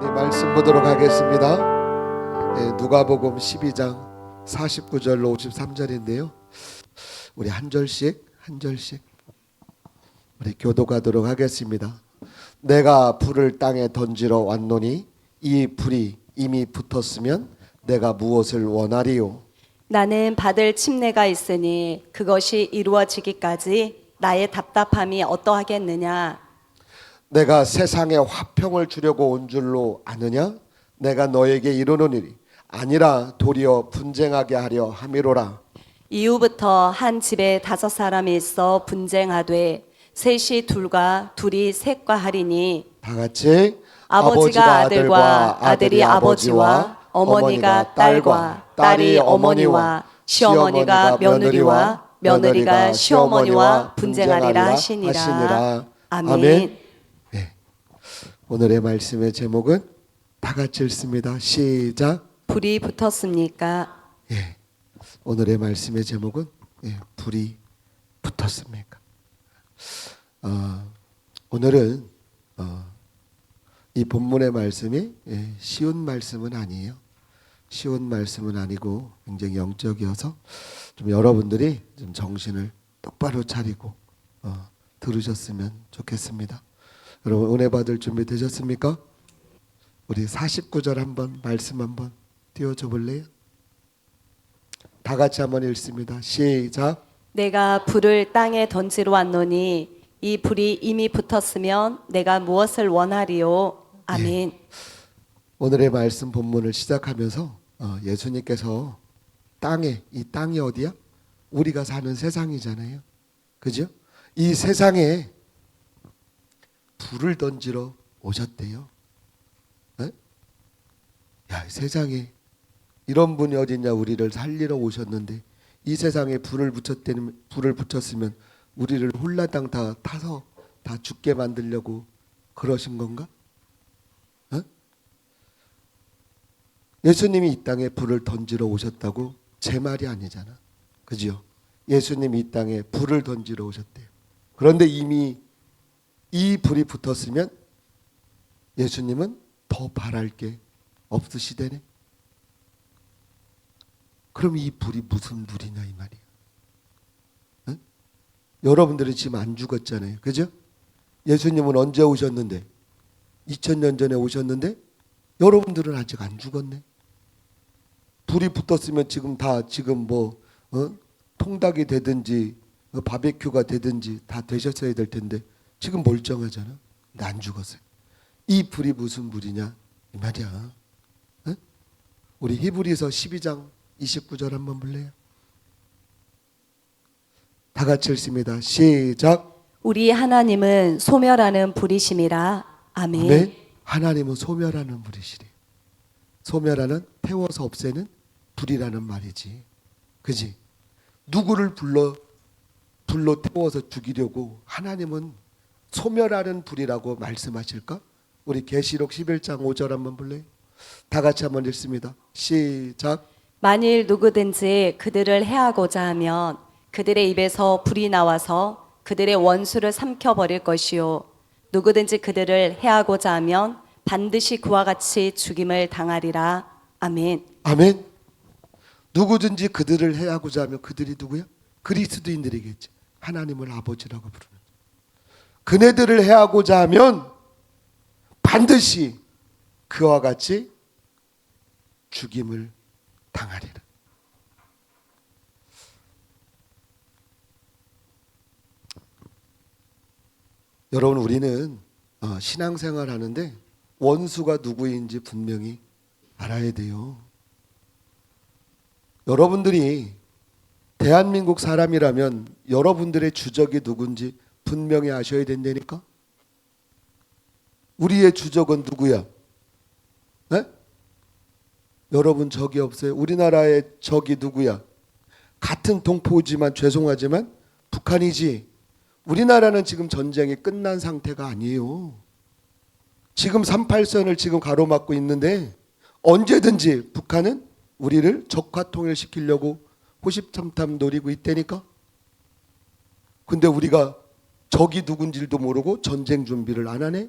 우리 말씀 보도록 하겠습니다. 누가복음 12장 49절로 53절인데요. 우리 한 절씩 우리 교독하도록 하겠습니다. 내가 불을 땅에 던지러 왔노니 이 불이 이미 붙었으면 내가 무엇을 원하리요? 나는 받을 침례가 있으니 그것이 이루어지기까지 나의 답답함이 어떠하겠느냐? 내가 세상에 화평을 주려고 온 줄로 아느냐? 내가 너에게 이르노니 아니라 도리어 분쟁하게 하려 함이로라. 이후부터 한 집에 5사람이 있어 분쟁하되 셋이 둘과 둘이 셋과 하리니 다 같이 아버지가 아들과 아들이 아버지와 어머니가 딸과 딸이 어머니와 시어머니가 며느리와 며느리가 시어머니와 분쟁하리라 하시니라. 아멘. 네. 오늘의 말씀의 제목은 다 같이 읽습니다. 시작. 불이 붙었습니까? 예. 오늘의 말씀의 제목은 불이 붙었습니까? 오늘은 이 본문의 말씀이 쉬운 말씀은 아니에요. 쉬운 말씀은 아니고 굉장히 영적이어서 좀 여러분들이 좀 정신을 똑바로 차리고 들으셨으면 좋겠습니다. 여러분 은혜 받을 준비 되셨습니까? 우리 49절 한번 말씀 한번 띄워줘 볼래요? 다 같이 한번 읽습니다. 시작. 내가 불을 땅에 던지러 왔노니 이 불이 이미 붙었으면 내가 무엇을 원하리요? 아멘. 오늘의 말씀 본문을 시작하면서 예수님께서 이 땅이 어디야? 우리가 사는 세상이잖아요. 그죠? 이 세상에 불을 던지러 오셨대요. 야, 세상에 이런 분이 어딨냐? 우리를 살리러 오셨는데 이 세상에 불을 붙였으면 우리를 홀라당 다 타서 다 죽게 만들려고 그러신 건가? 예수님이 이 땅에 불을 던지러 오셨다고 제 말이 아니잖아. 그죠? 예수님이 이 땅에 불을 던지러 오셨대요. 그런데 이미 이 불이 붙었으면 예수님은 더 바랄 게 없으시대네. 그럼 이 불이 무슨 불이냐 이 말이야. 여러분들은 지금 안 죽었잖아요. 그죠? 예수님은 언제 오셨는데? 2000년 전에 오셨는데 여러분들은 아직 안 죽었네. 불이 붙었으면 지금 통닭이 되든지 바베큐가 되든지 다 되셨어야 될 텐데 지금 멀쩡하잖아. 근데 안 죽었어요. 이 불이 무슨 불이냐 이 말이야. 우리 히브리서 12장 29절 한번 볼래요? 다 같이 읽습니다. 시작. 우리 하나님은 소멸하는 불이심이라. 아멘. 아멘. 하나님은 소멸하는 불이시래. 소멸하는 태워서 없애는 불이라는 말이지. 그지? 누구를 불러 태워서 죽이려고 하나님은 소멸하는 불이라고 말씀하실까? 우리 계시록 11장 5절 한번 볼래요? 다 같이 한번 읽습니다. 시작. 만일 누구든지 그들을 해하고자 하면 그들의 입에서 불이 나와서 그들의 원수를 삼켜버릴 것이요 누구든지 그들을 해하고자 하면 반드시 그와 같이 죽임을 당하리라. 아멘. 아멘. 누구든지 그들을 해하고자 하면 그들이 누구야? 그리스도인들이겠지. 하나님을 아버지라고 부르는. 그네들을 해하고자 하면 반드시 그와 같이 죽임을 당하리라. 여러분 우리는 신앙생활 하는데 원수가 누구인지 분명히 알아야 돼요. 여러분들이 대한민국 사람이라면 여러분들의 주적이 누군지 분명히 아셔야 된다니까. 우리의 주적은 누구야? 네? 여러분 적이 없어요? 우리나라의 적이 누구야? 같은 동포지만 죄송하지만 북한이지. 우리나라는 지금 전쟁이 끝난 상태가 아니에요. 지금 38선을 지금 가로막고 있는데 언제든지 북한은 우리를 적화 통일시키려고 호시탐탐 노리고 있다니까. 근데 우리가 적이 누군지도 모르고 전쟁 준비를 안 하네.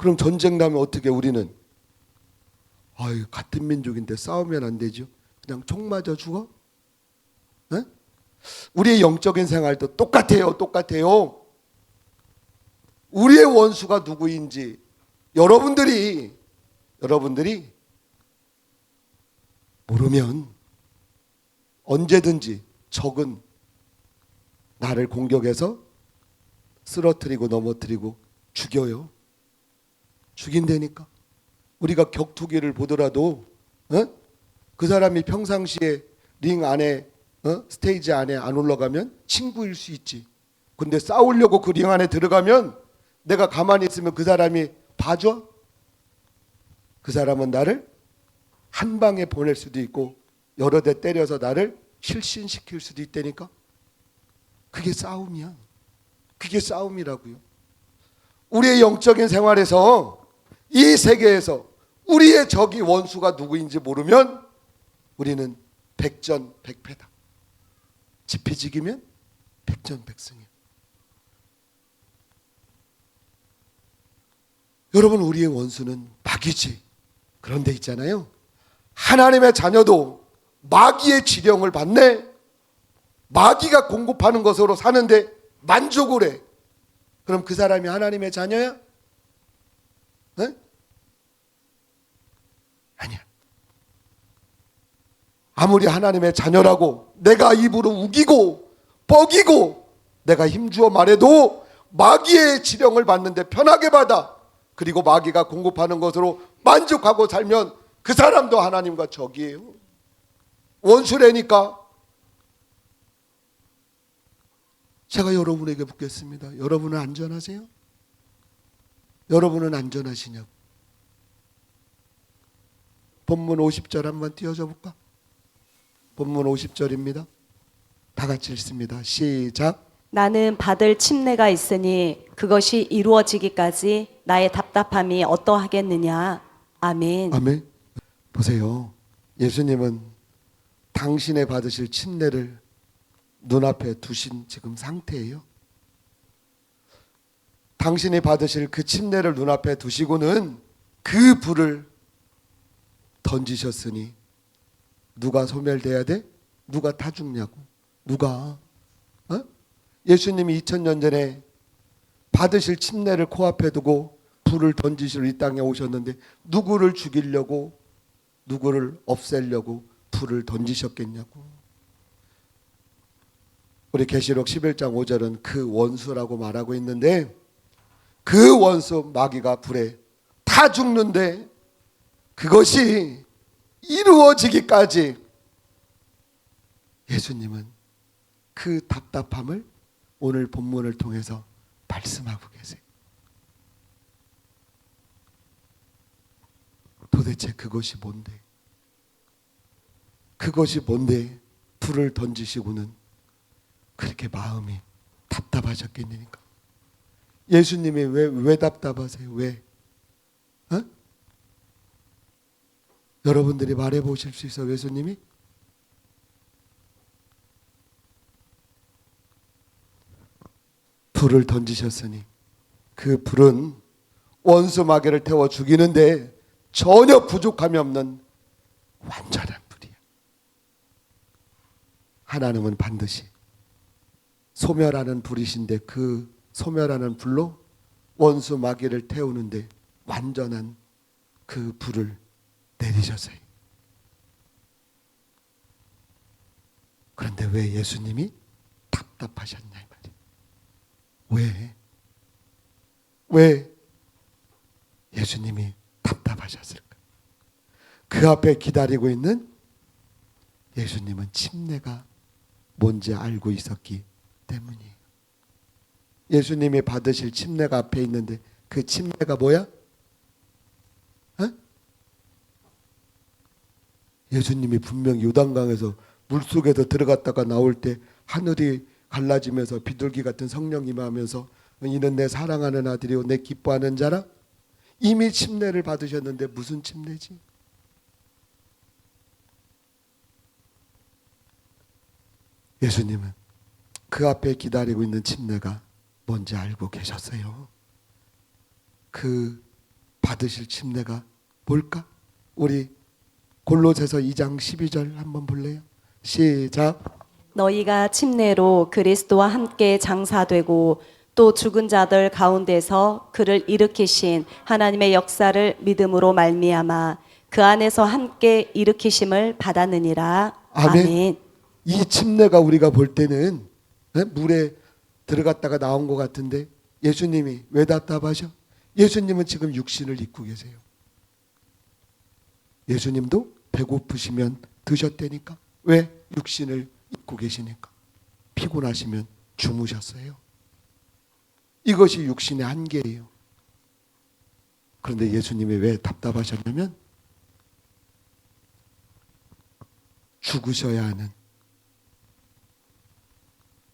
그럼 전쟁 나면 어떻게 우리는 아유 같은 민족인데 싸우면 안 되죠. 그냥 총 맞아 죽어? 에? 우리의 영적인 생활도 똑같아요. 똑같아요. 우리의 원수가 누구인지 여러분들이 모르면 언제든지 적은 나를 공격해서 쓰러뜨리고 넘어뜨리고 죽여요. 죽인다니까. 우리가 격투기를 보더라도 그 사람이 평상시에 링 안에 스테이지 안에 안 올라가면 친구일 수 있지. 근데 싸우려고 그 링 안에 들어가면 내가 가만히 있으면 그 사람이 봐줘? 그 사람은 나를 한 방에 보낼 수도 있고 여러 대 때려서 나를 실신시킬 수도 있다니까. 그게 싸움이야. 그게 싸움이라고요. 우리의 영적인 생활에서 이 세계에서 우리의 적이 원수가 누구인지 모르면 우리는 백전백패다. 지피지기면 백전백승이야. 여러분, 우리의 원수는 마귀지. 그런데 있잖아요, 하나님의 자녀도 마귀의 지령을 받네. 마귀가 공급하는 것으로 사는데 만족을 해. 그럼 그 사람이 하나님의 자녀야? 네? 아니야. 아무리 하나님의 자녀라고 내가 입으로 우기고 뻐기고 내가 힘주어 말해도 마귀의 지령을 받는데 편하게 받아. 그리고 마귀가 공급하는 것으로 만족하고 살면 그 사람도 하나님과 적이에요. 원수라니까. 제가 여러분에게 묻겠습니다. 여러분은 안전하세요? 여러분은 안전하시냐고. 본문 50절 한번 띄워줘 볼까? 본문 50절입니다. 다 같이 읽습니다. 시작. 나는 받을 침례가 있으니 그것이 이루어지기까지 나의 답답함이 어떠하겠느냐. 아멘. 아멘. 보세요. 예수님은 당신의 받으실 침례를 눈앞에 두신 지금 상태예요. 당신이 받으실 그 침례를 눈앞에 두시고는 그 불을 던지셨으니 누가 소멸돼야 돼? 누가 타 죽냐고. 누가? 예수님이 2000년 전에 받으실 침례를 코앞에 두고 불을 던지시러 이 땅에 오셨는데 누구를 죽이려고, 누구를 없애려고 불을 던지셨겠냐고. 우리 계시록 11장 5절은 그 원수라고 말하고 있는데 그 원수 마귀가 불에 타 죽는데 그것이 이루어지기까지 예수님은 그 답답함을 오늘 본문을 통해서 말씀하고 계세요. 도대체 그것이 뭔데? 그것이 뭔데 불을 던지시고는 그렇게 마음이 답답하셨겠습니까? 예수님이 왜 답답하세요? 왜? 여러분들이 말해 보실 수 있어요? 예수님이? 불을 던지셨으니 그 불은 원수 마귀를 태워 죽이는데 전혀 부족함이 없는 완전한 불이야. 하나님은 반드시 소멸하는 불이신데 그 소멸하는 불로 원수 마귀를 태우는데 완전한 그 불을 내리셨어요. 그런데 왜 예수님이 답답하셨냐 이 말이에요. 왜 예수님이 답답하셨을까? 그 앞에 기다리고 있는 예수님은 침례가 뭔지 알고 있었기 때문이에요. 예수님이 받으실 침례가 앞에 있는데 그 침례가 뭐야? 예수님이 분명히 요단강에서 물속에서 들어갔다가 나올 때 하늘이 갈라지면서 비둘기 같은 성령이 임하면서 이는 내 사랑하는 아들이요 내 기뻐하는 자라. 이미 침례를 받으셨는데 무슨 침례지? 예수님은 그 앞에 기다리고 있는 침례가 뭔지 알고 계셨어요. 그 받으실 침례가 뭘까? 우리 골로새서 2장 12절 한번 볼래요? 시작. 너희가 침례로 그리스도와 함께 장사되고 또 죽은 자들 가운데서 그를 일으키신 하나님의 역사를 믿음으로 말미암아 그 안에서 함께 일으키심을 받았느니라. 아멘. 아멘. 이 침례가 우리가 볼 때는 물에 들어갔다가 나온 것 같은데 예수님이 왜 답답하셔? 예수님은 지금 육신을 입고 계세요. 예수님도 배고프시면 드셨다니까. 왜? 육신을 입고 계시니까. 피곤하시면 주무셨어요. 이것이 육신의 한계예요. 그런데 예수님이 왜 답답하셨냐면 죽으셔야 하는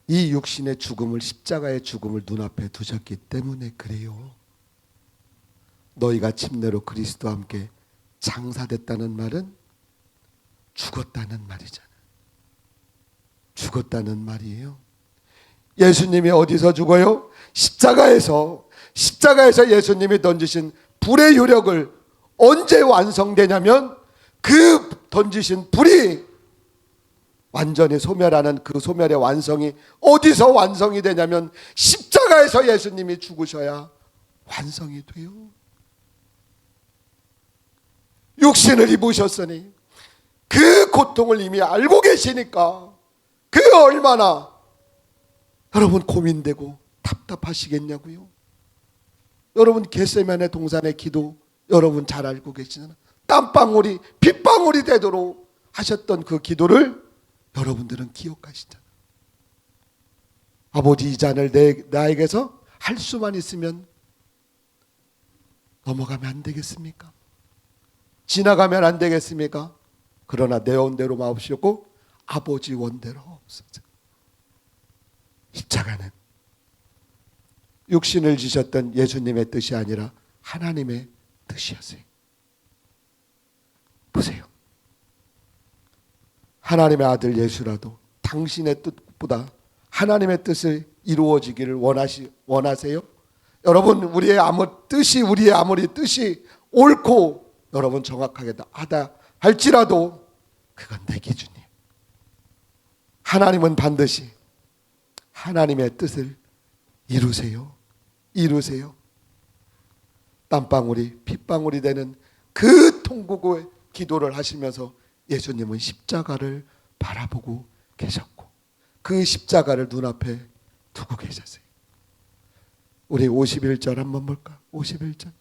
이 육신의 죽음을, 십자가의 죽음을 눈앞에 두셨기 때문에 그래요. 너희가 침례로 그리스도와 함께 장사됐다는 말은 죽었다는 말이잖아. 죽었다는 말이에요. 예수님이 어디서 죽어요? 십자가에서 예수님이 던지신 불의 유력을 언제 완성되냐면 그 던지신 불이 완전히 소멸하는 그 소멸의 완성이 어디서 완성이 되냐면 십자가에서 예수님이 죽으셔야 완성이 돼요. 육신을 입으셨으니 그 고통을 이미 알고 계시니까 그 얼마나 여러분 고민되고 답답하시겠냐고요. 여러분 겟세마네 동산의 기도 여러분 잘 알고 계시잖아요. 땀방울이 빗방울이 되도록 하셨던 그 기도를 여러분들은 기억하시잖아요. 아버지 이 잔을 나에게서 할 수만 있으면 넘어가면 안 되겠습니까? 지나가면 안 되겠습니까? 그러나 내 원대로 마옵시고 아버지 원대로 없어져. 십자가는 육신을 지셨던 예수님의 뜻이 아니라 하나님의 뜻이었어요. 보세요. 하나님의 아들 예수라도 당신의 뜻보다 하나님의 뜻을 이루어지기를 원하세요? 여러분 우리의 아무리 뜻이 옳고 여러분 정확하게 하다 할지라도 그건 내 기준이에요. 하나님은 반드시 하나님의 뜻을 이루세요. 땀방울이 핏방울이 되는 그 통곡의 기도를 하시면서 예수님은 십자가를 바라보고 계셨고 그 십자가를 눈앞에 두고 계셨어요. 우리 51절 한번 볼까? 51절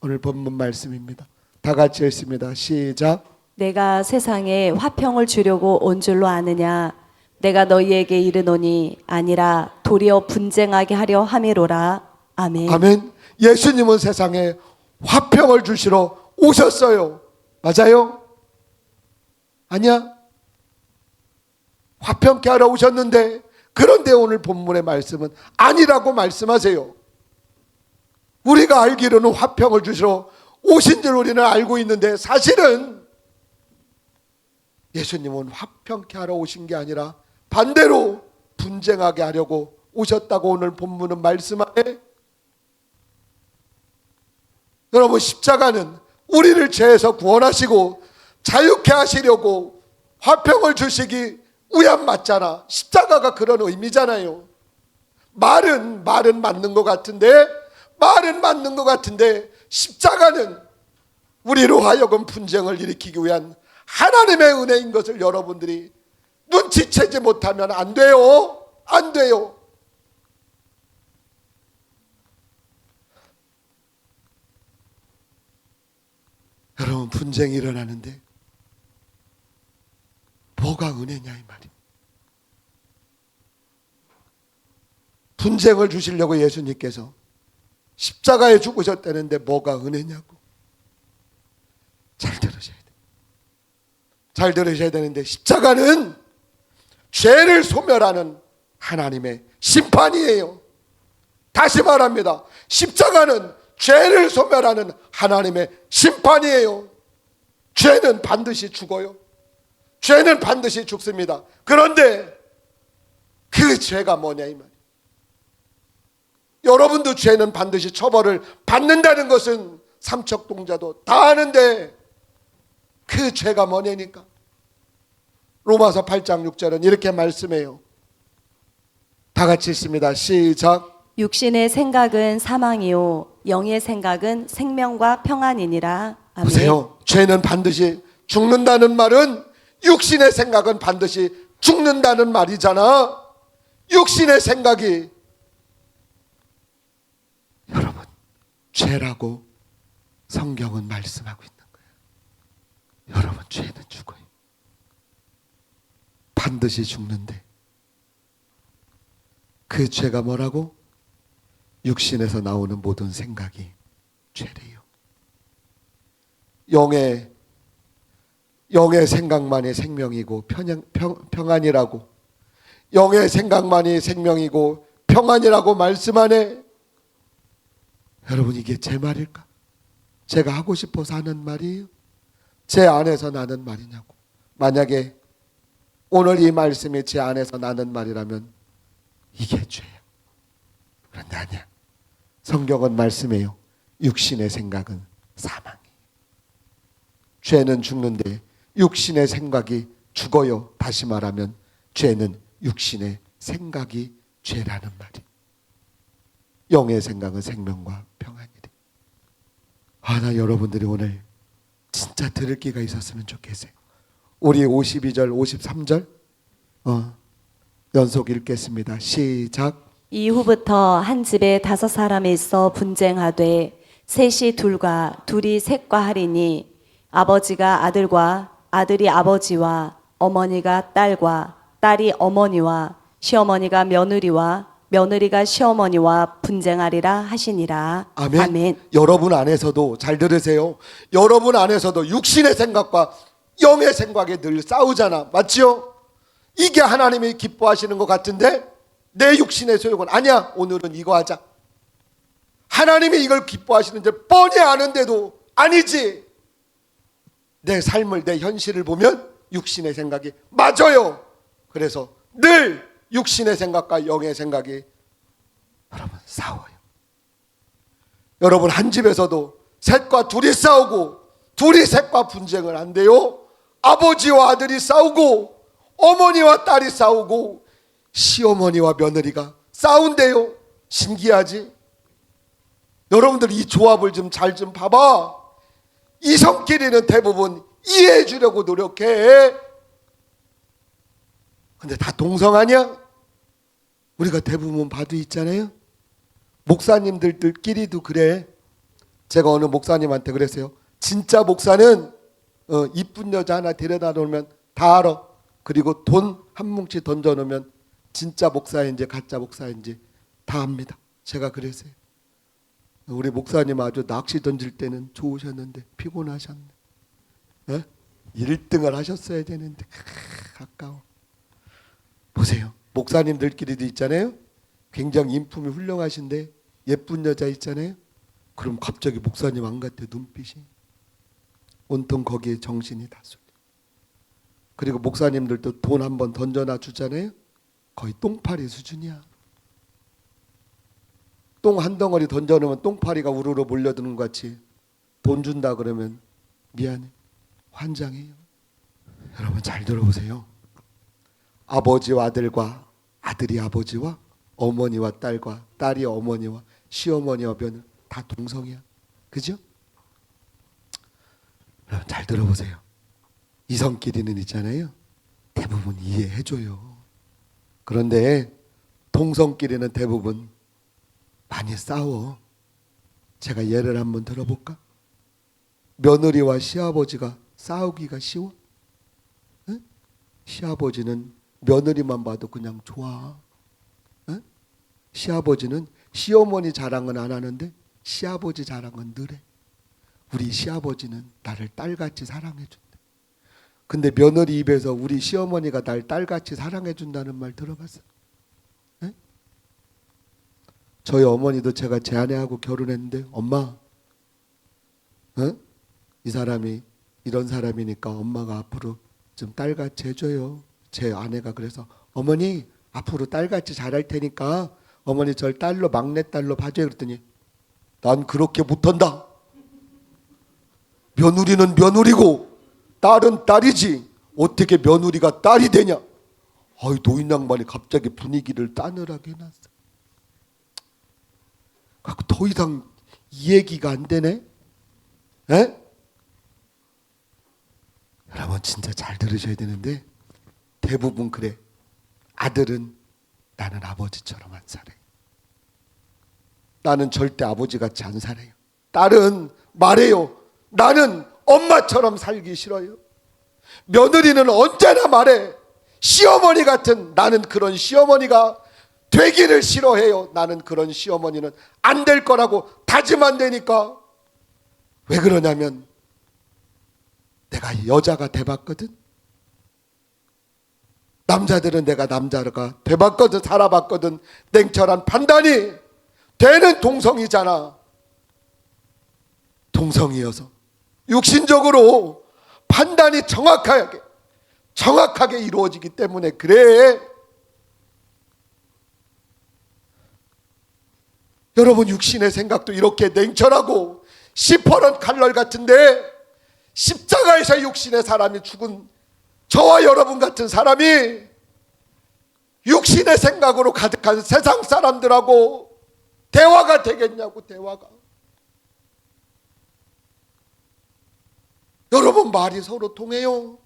오늘 본문 말씀입니다. 다 같이 읽습니다. 시작. 내가 세상에 화평을 주려고 온 줄로 아느냐? 내가 너희에게 이르노니 아니라 도리어 분쟁하게 하려 함이로라. 아멘. 아멘. 예수님은 세상에 화평을 주시러 오셨어요. 맞아요? 아니야? 화평케 하러 오셨는데 그런데 오늘 본문의 말씀은 아니라고 말씀하세요. 우리가 알기로는 화평을 주시러 오신 줄 우리는 알고 있는데 사실은 예수님은 화평케 하러 오신 게 아니라 반대로 분쟁하게 하려고 오셨다고 오늘 본문은 말씀하네. 여러분 십자가는 우리를 죄에서 구원하시고 자유케 하시려고 화평을 주시기 위함 맞잖아. 십자가가 그런 의미잖아요. 말은 맞는 것 같은데 십자가는 우리로 하여금 분쟁을 일으키기 위한 하나님의 은혜인 것을 여러분들이 눈치채지 못하면 안 돼요. 안 돼요. 여러분 분쟁이 일어나는데 뭐가 은혜냐 이 말이에요. 분쟁을 주시려고 예수님께서 십자가에 죽으셨다는데 뭐가 은혜냐고. 잘 들으셔야 되는데 십자가는 죄를 소멸하는 하나님의 심판이에요. 다시 말합니다. 십자가는 죄를 소멸하는 하나님의 심판이에요. 죄는 반드시 죽어요. 죄는 반드시 죽습니다. 그런데 그 죄가 뭐냐 이 말이에요. 여러분도 죄는 반드시 처벌을 받는다는 것은 삼척동자도 다 아는데 그 죄가 뭐냐니까. 로마서 8장 6절은 이렇게 말씀해요. 다 같이 있습니다. 시작. 육신의 생각은 사망이요 영의 생각은 생명과 평안이니라. 아멘. 보세요. 죄는 반드시 죽는다는 말은 육신의 생각은 반드시 죽는다는 말이잖아. 육신의 생각이 여러분 죄라고 성경은 말씀하고 있는 거예요. 여러분 죄는 죽어요. 반드시 죽는데 그 죄가 뭐라고? 육신에서 나오는 모든 생각이 죄래요. 영의 생각만이 생명이고 평안이라고, 영의 생각만이 생명이고 평안이라고 말씀하네. 여러분 이게 제 말일까? 제가 하고 싶어서 하는 말이에요? 제 안에서 나는 말이냐고. 만약에 오늘 이 말씀이 제 안에서 나는 말이라면 이게 죄야. 그런데 아니야. 성경은 말씀해요. 육신의 생각은 사망이에요. 죄는 죽는데 육신의 생각이 죽어요. 다시 말하면 죄는 육신의 생각이 죄라는 말이. 영의 생각은 생명과 평안이래. 나 여러분들이 오늘 진짜 들을 기가 있었으면 좋겠어요. 우리 52절 53절 연속 읽겠습니다. 시작. 이후부터 한 집에 5사람이 있어 분쟁하되 셋이 둘과 둘이 셋과 하리니 아버지가 아들과 아들이 아버지와 어머니가 딸과 딸이 어머니와 시어머니가 며느리와 며느리가 시어머니와 분쟁하리라 하시니라. 아멘. 아멘. 여러분 안에서도 잘 들으세요. 여러분 안에서도 육신의 생각과 영의 생각이 늘 싸우잖아. 맞지요? 이게 하나님이 기뻐하시는 것 같은데 내 육신의 소욕은 아니야. 오늘은 이거 하자. 하나님이 이걸 기뻐하시는지 뻔히 아는데도 아니지. 내 삶을, 내 현실을 보면 육신의 생각이 맞아요. 그래서 늘 육신의 생각과 영의 생각이 여러분 싸워요. 여러분 한 집에서도 셋과 둘이 싸우고 둘이 셋과 분쟁을 한대요. 아버지와 아들이 싸우고 어머니와 딸이 싸우고 시어머니와 며느리가 싸운대요. 신기하지? 여러분들 이 조합을 좀 잘 좀 봐봐. 이성끼리는 대부분 이해해 주려고 노력해. 근데 다 동성 아니야? 우리가 대부분 봐도 있잖아요. 목사님들끼리도 그래. 제가 어느 목사님한테 그랬어요. 진짜 목사는 이쁜 여자 하나 데려다 놓으면 다 알아. 그리고 돈 한 뭉치 던져 놓으면 진짜 목사인지 가짜 목사인지 다 압니다. 제가 그랬어요. 우리 목사님 아주 낚시 던질 때는 좋으셨는데 피곤하셨네. 1등을 하셨어야 되는데 아까워. 보세요. 목사님들끼리도 있잖아요. 굉장히 인품이 훌륭하신데 예쁜 여자 있잖아요. 그럼 갑자기 목사님 안 같아. 눈빛이 온통 거기에 정신이 다 쏠려. 그리고 목사님들도 돈 한번 던져놔 주잖아요. 거의 똥파리 수준이야. 똥 한 덩어리 던져놓으면 똥파리가 우르르 몰려드는 것 같이 돈 준다 그러면 미안해. 환장해요. 여러분 잘 들어보세요. 아버지와 아들과 아들이 아버지와 어머니와 딸과 딸이 어머니와 시어머니와 며느리 다 동성이야. 그죠? 여러분 잘 들어보세요. 이성끼리는 있잖아요. 대부분 이해해줘요. 그런데 동성끼리는 대부분 많이 싸워. 제가 예를 한번 들어볼까? 며느리와 시아버지가 싸우기가 쉬워? 응? 시아버지는 며느리만 봐도 그냥 좋아. 응? 시아버지는 시어머니 자랑은 안 하는데 시아버지 자랑은 늘 해. 우리 시아버지는 나를 딸같이 사랑해 준대. 근데 며느리 입에서 우리 시어머니가 날 딸같이 사랑해 준다는 말 들어봤어? 응? 저희 어머니도 제가 제 아내하고 결혼했는데 엄마, 이 사람이 이런 사람이니까 엄마가 앞으로 좀 딸같이 해줘요. 제 아내가 그래서 어머니 앞으로 딸같이 잘할 테니까 어머니 절 딸로 막내딸로 봐줘요. 그랬더니 난 그렇게 못한다. 며느리는 며느리고 딸은 딸이지 어떻게 며느리가 딸이 되냐. 노인 양반이 갑자기 분위기를 싸늘하게 해놨어. 더 이상 이 얘기가 안 되네. 에? 여러분 진짜 잘 들으셔야 되는데 대부분 그래. 아들은 나는 아버지처럼 안 살아요. 나는 절대 아버지 같이 안 살아요. 딸은 말해요. 나는 엄마처럼 살기 싫어요. 며느리는 언제나 말해. 시어머니 같은 나는 그런 시어머니가 되기를 싫어해요. 나는 그런 시어머니는 안 될 거라고 다짐한다니까. 왜 그러냐면 내가 여자가 돼봤거든. 남자들은 내가 남자가 돼봤거든. 살아봤거든. 냉철한 판단이 되는 동성이잖아. 동성이어서 육신적으로 판단이 정확하게 이루어지기 때문에 그래. 여러분 육신의 생각도 이렇게 냉철하고 시퍼런 칼날 같은데 십자가에서 육신의 사람이 죽은 저와 여러분 같은 사람이 육신의 생각으로 가득한 세상 사람들하고 대화가 되겠냐고. 대화가. 여러분 말이 서로 통해요.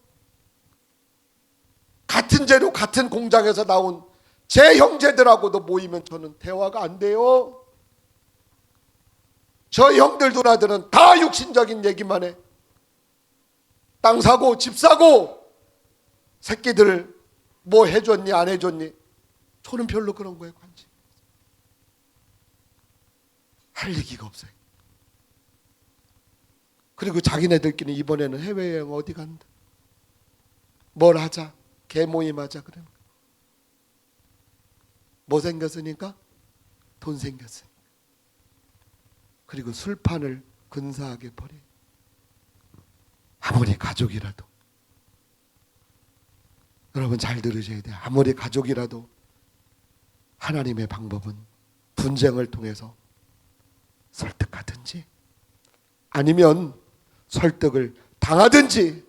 같은 재료 같은 공장에서 나온 제 형제들하고도 모이면 저는 대화가 안 돼요. 저 형들 누나들은 다 육신적인 얘기만 해. 땅 사고 집 사고 새끼들 뭐 해줬니 안 해줬니. 저는 별로 그런 거에 관심 할 얘기가 없어요. 그리고 자기네들끼리 이번에는 해외여행 어디 간다. 뭘 하자. 개모임 하자. 그러는 거야. 뭐 생겼으니까? 돈 생겼으니까. 그리고 술판을 근사하게 버려. 아무리 가족이라도. 여러분 잘 들으셔야 돼요. 아무리 가족이라도 하나님의 방법은 분쟁을 통해서 설득하든지 아니면 설득을 당하든지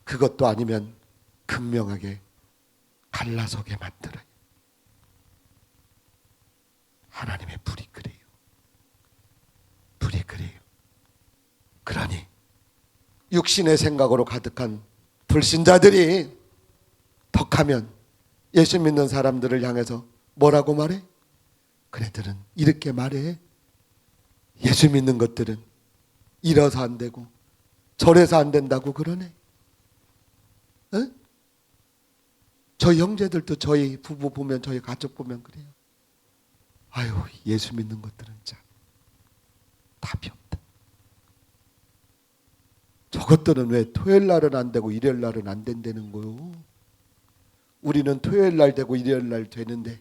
그것도 아니면 극명하게 갈라서게 만들어요. 하나님의 불이 그래요. 불이 그래요. 그러니 육신의 생각으로 가득한 불신자들이 덕하면 예수 믿는 사람들을 향해서 뭐라고 말해? 그네들은 이렇게 말해. 예수 믿는 것들은 이래서 안 되고 저래서 안 된다고 그러네. 어? 저희 형제들도 저희 부부 보면 저희 가족 보면 그래요. 아유 예수 믿는 것들은 참 답이 없다. 저것들은 왜 토요일 날은 안 되고 일요일 날은 안 된다는 거요. 우리는 토요일 날 되고 일요일 날 되는데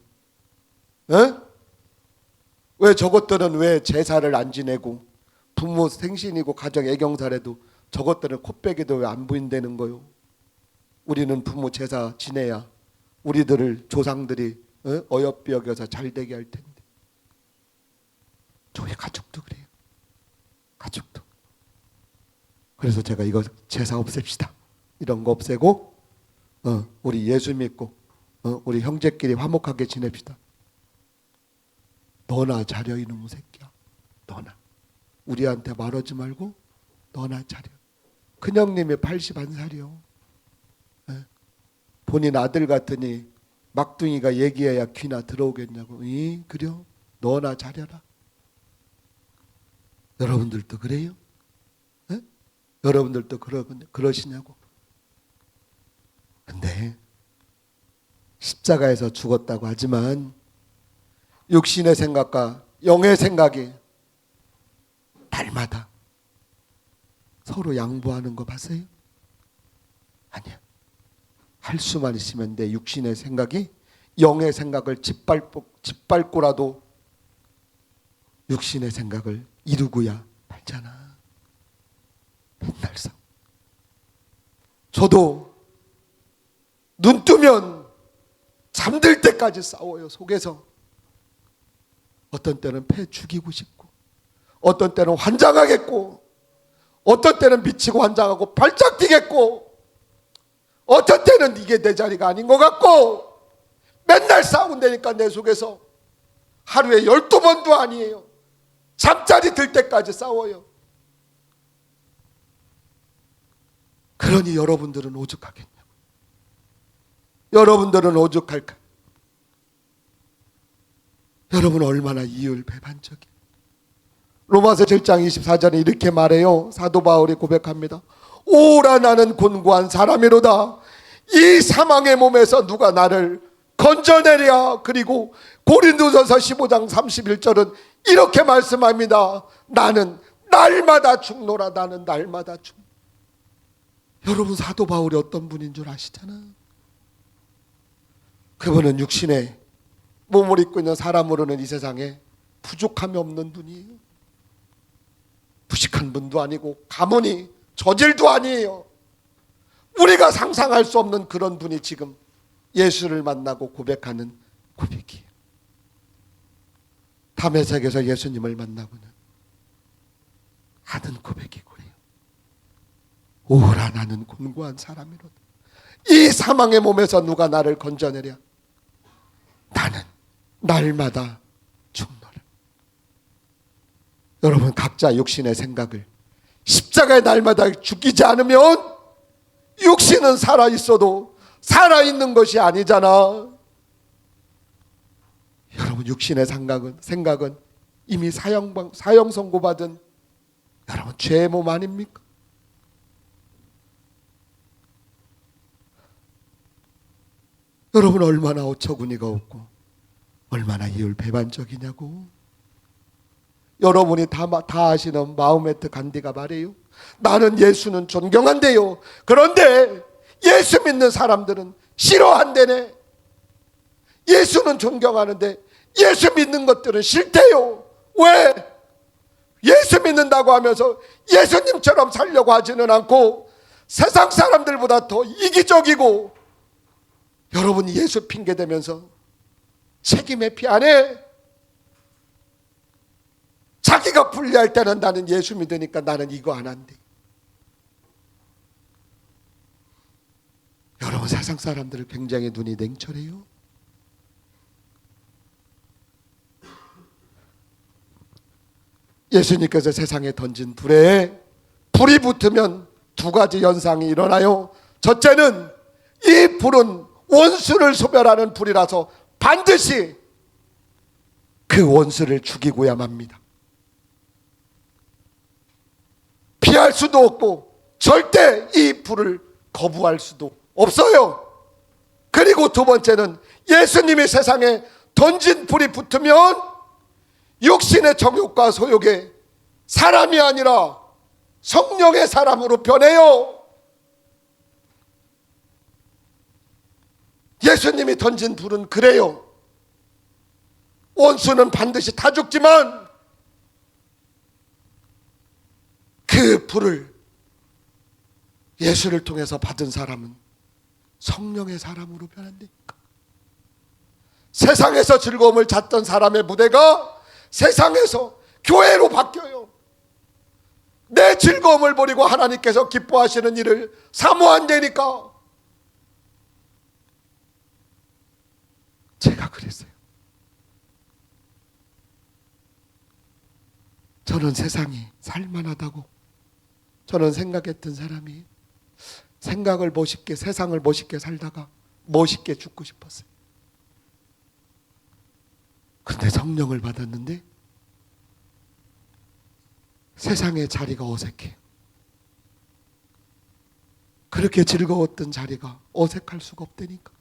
왜 저것들은 왜 제사를 안 지내고 부모 생신이고 가정 애경사래도 저것들은 코빼기도 왜 안 보인다는 거요. 우리는 부모 제사 지내야 우리들을 조상들이 어여삐 여겨서 잘 되게 할 텐데. 저희 가족도 그래요. 가족도. 그래서 제가 이거 제사 없앱시다. 이런 거 없애고 우리 예수 믿고 우리 형제끼리 화목하게 지냅시다. 너나 자려 이놈의 새끼야. 너나. 우리한테 말하지 말고 너나 자려. 큰형님이 81살이요. 본인 아들 같으니 막둥이가 얘기해야 귀나 들어오겠냐고. 그래요? 너나 자려라. 여러분들도 그래요? 여러분들도 그러시냐고. 근데 십자가에서 죽었다고 하지만 육신의 생각과 영의 생각이 날마다 서로 양보하는 거 봤어요? 아니야. 할 수만 있으면 내 육신의 생각이 영의 생각을 짓밟고라도 육신의 생각을 이루고야 말잖아. 맨날 싸워. 저도 눈 뜨면 잠들 때까지 싸워요. 속에서. 어떤 때는 패 죽이고 싶고 어떤 때는 환장하겠고 어떤 때는 미치고 환장하고 발작 뛰겠고, 어떤 때는 이게 내 자리가 아닌 것 같고, 맨날 싸운다니까. 내 속에서 하루에 12번도 아니에요. 잠자리 들 때까지 싸워요. 그러니 여러분들은 오죽하겠냐고. 여러분들은 오죽할까. 여러분 얼마나 이율배반적이에요. 로마서 7장 24절에 이렇게 말해요. 사도 바울이 고백합니다. 오라 나는 곤고한 사람이로다. 이 사망의 몸에서 누가 나를 건져내랴. 그리고 고린도전서 15장 31절은 이렇게 말씀합니다. 나는 날마다 죽노라. 나는 날마다 죽. 여러분 사도 바울이 어떤 분인 줄 아시잖아. 그분은 육신의 몸을 입고 있는 사람으로는 이 세상에 부족함이 없는 분이에요. 부식한 분도 아니고 가문이 저질도 아니에요. 우리가 상상할 수 없는 그런 분이 지금 예수를 만나고 고백하는 고백이에요. 담에색에서 예수님을 만나고는 하는 고백이고 해요. 오라 나는 곤고한 사람이로다. 이 사망의 몸에서 누가 나를 건져내랴. 나는 날마다 죽노라. 여러분 각자 육신의 생각을 십자가의 날마다 죽이지 않으면 육신은 살아있어도 살아있는 것이 아니잖아. 여러분 육신의 생각은 이미 사형 선고받은 여러분 죄의 몸 아닙니까? 여러분 얼마나 어처구니가 없고 얼마나 이율배반적이냐고. 여러분이 다 아시는 마흐메트 간디가 말해요. 나는 예수는 존경한대요. 그런데 예수 믿는 사람들은 싫어한대네. 예수는 존경하는데 예수 믿는 것들은 싫대요. 왜? 예수 믿는다고 하면서 예수님처럼 살려고 하지는 않고 세상 사람들보다 더 이기적이고, 여러분이 예수 핑계대면서 책임 회피 안 해. 자기가 불리할 때는 나는 예수 믿으니까 나는 이거 안 한대. 여러분 세상 사람들은 굉장히 눈이 냉철해요. 예수님께서 세상에 던진 불에 불이 붙으면 두 가지 현상이 일어나요. 첫째는 이 불은 원수를 소멸하는 불이라서 반드시 그 원수를 죽이고야 맙니다. 피할 수도 없고 절대 이 불을 거부할 수도 없어요. 그리고 두 번째는 예수님이 세상에 던진 불이 붙으면 육신의 정욕과 소욕에 사람이 아니라 성령의 사람으로 변해요. 예수님이 던진 불은 그래요. 원수는 반드시 다 죽지만 그 불을 예수를 통해서 받은 사람은 성령의 사람으로 변한다니까. 세상에서 즐거움을 찾던 사람의 무대가 세상에서 교회로 바뀌어요. 내 즐거움을 버리고 하나님께서 기뻐하시는 일을 사모한다니까. 제가 그랬어요. 저는 세상이 살만하다고 저는 생각했던 사람이, 생각을 멋있게, 세상을 멋있게 살다가 멋있게 죽고 싶었어요. 근데 성령을 받았는데 세상의 자리가 어색해. 그렇게 즐거웠던 자리가 어색할 수가 없다니까.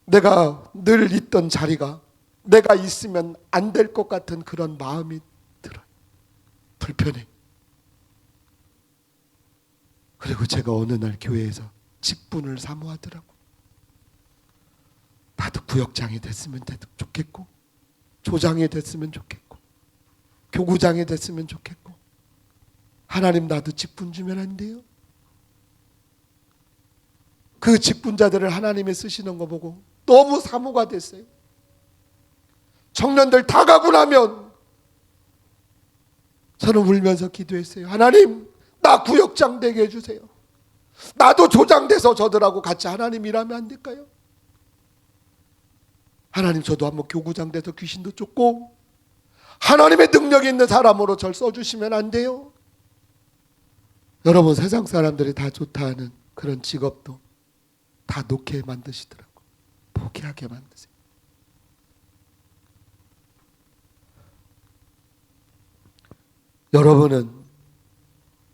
내가 늘 있던 자리가 내가 있으면 안 될 것 같은 그런 마음이 들어요. 불편해. 그리고 제가 어느 날 교회에서 직분을 사모하더라고. 나도 구역장이 됐으면 좋겠고, 조장이 됐으면 좋겠고, 교구장이 됐으면 좋겠고, 하나님 나도 직분 주면 안 돼요? 그 직분자들을 하나님이 쓰시는 거 보고 너무 사모가 됐어요. 청년들 다 가고 나면 저는 울면서 기도했어요. 하나님, 나 구역장 되게 해주세요. 나도 조장돼서 저들하고 같이 하나님 일하면 안 될까요? 하나님, 저도 한번 교구장 돼서 귀신도 쫓고 하나님의 능력이 있는 사람으로 절 써주시면 안 돼요? 여러분, 세상 사람들이 다 좋다 하는 그런 직업도 다 놓게 만드시더라고요. 포기하게 만드세요. 여러분은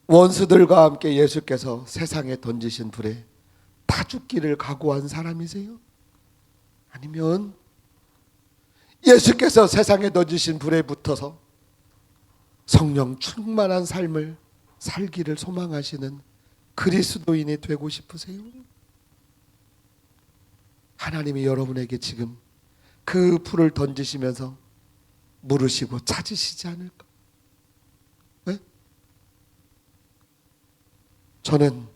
원수들과 함께 예수께서 세상에 던지신 불에 다 죽기를 각오한 사람이세요? 아니면 예수께서 세상에 던지신 불에 붙어서 성령 충만한 삶을 살기를 소망하시는 그리스도인이 되고 싶으세요? 하나님이 여러분에게 지금 그 불을 던지시면서 물으시고 찾으시지 않을까? 네? 저는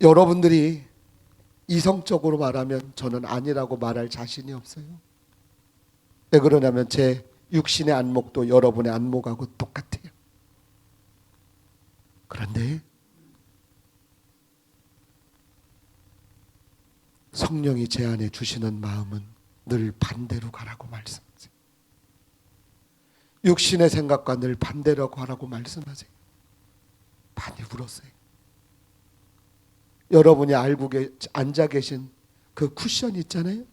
여러분들이 이성적으로 말하면 저는 아니라고 말할 자신이 없어요. 왜 그러냐면 제 육신의 안목도 여러분의 안목하고 똑같아요. 그런데 성령이 제 안에 주시는 마음은 늘 반대로 가라고 말씀하세요. 육신의 생각과 늘 반대로 가라고 말씀하세요. 많이 울었어요. 여러분이 알고 앉아 계신 그 쿠션 있잖아요.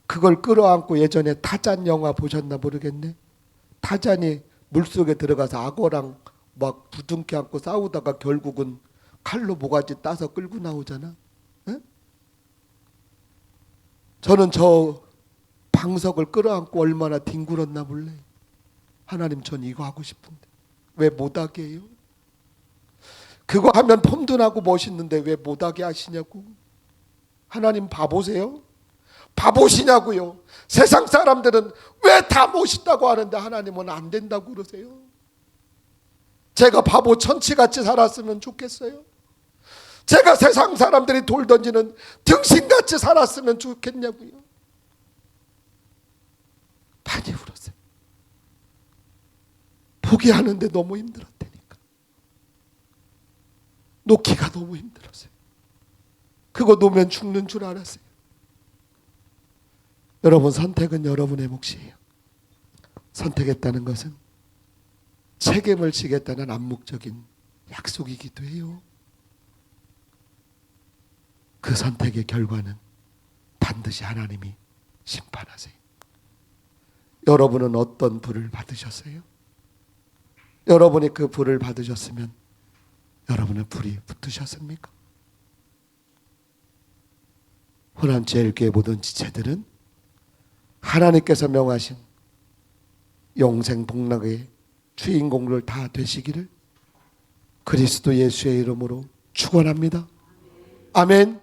그걸 끌어안고 예전에 타잔 영화 보셨나 모르겠네. 타잔이 물속에 들어가서 악어랑 막 부둥켜 안고 싸우다가 결국은 칼로 모가지 따서 끌고 나오잖아. 에? 저는 저 방석을 끌어안고 얼마나 뒹굴었나 몰래. 하나님, 전 이거 하고 싶은데 왜 못하게 해요? 그거 하면 폼도 멋있는데 왜 못하게 하시냐고. 하나님, 바보세요? 바보시냐고요. 세상 사람들은 왜 다 멋있다고 하는데 하나님은 안 된다고 그러세요? 제가 바보 천치같이 살았으면 좋겠어요? 제가 세상 사람들이 돌 던지는 등신같이 살았으면 좋겠냐고요. 많이 울었어요. 포기하는데 너무 힘들었다니까. 놓기가 너무 힘들었어요. 그거 놓으면 죽는 줄 알았어요. 여러분, 선택은 여러분의 몫이에요. 선택했다는 것은 책임을 지겠다는 암묵적인 약속이기도 해요. 그 선택의 결과는 반드시 하나님이 심판하세요. 여러분은 어떤 불을 받으셨어요? 여러분이 그 불을 받으셨으면 여러분은 불이 붙으셨습니까? 호남제일교회 모든 지체들은 하나님께서 명하신 영생 복락의 주인공들 다 되시기를 그리스도 예수의 이름으로 축원합니다. 아멘.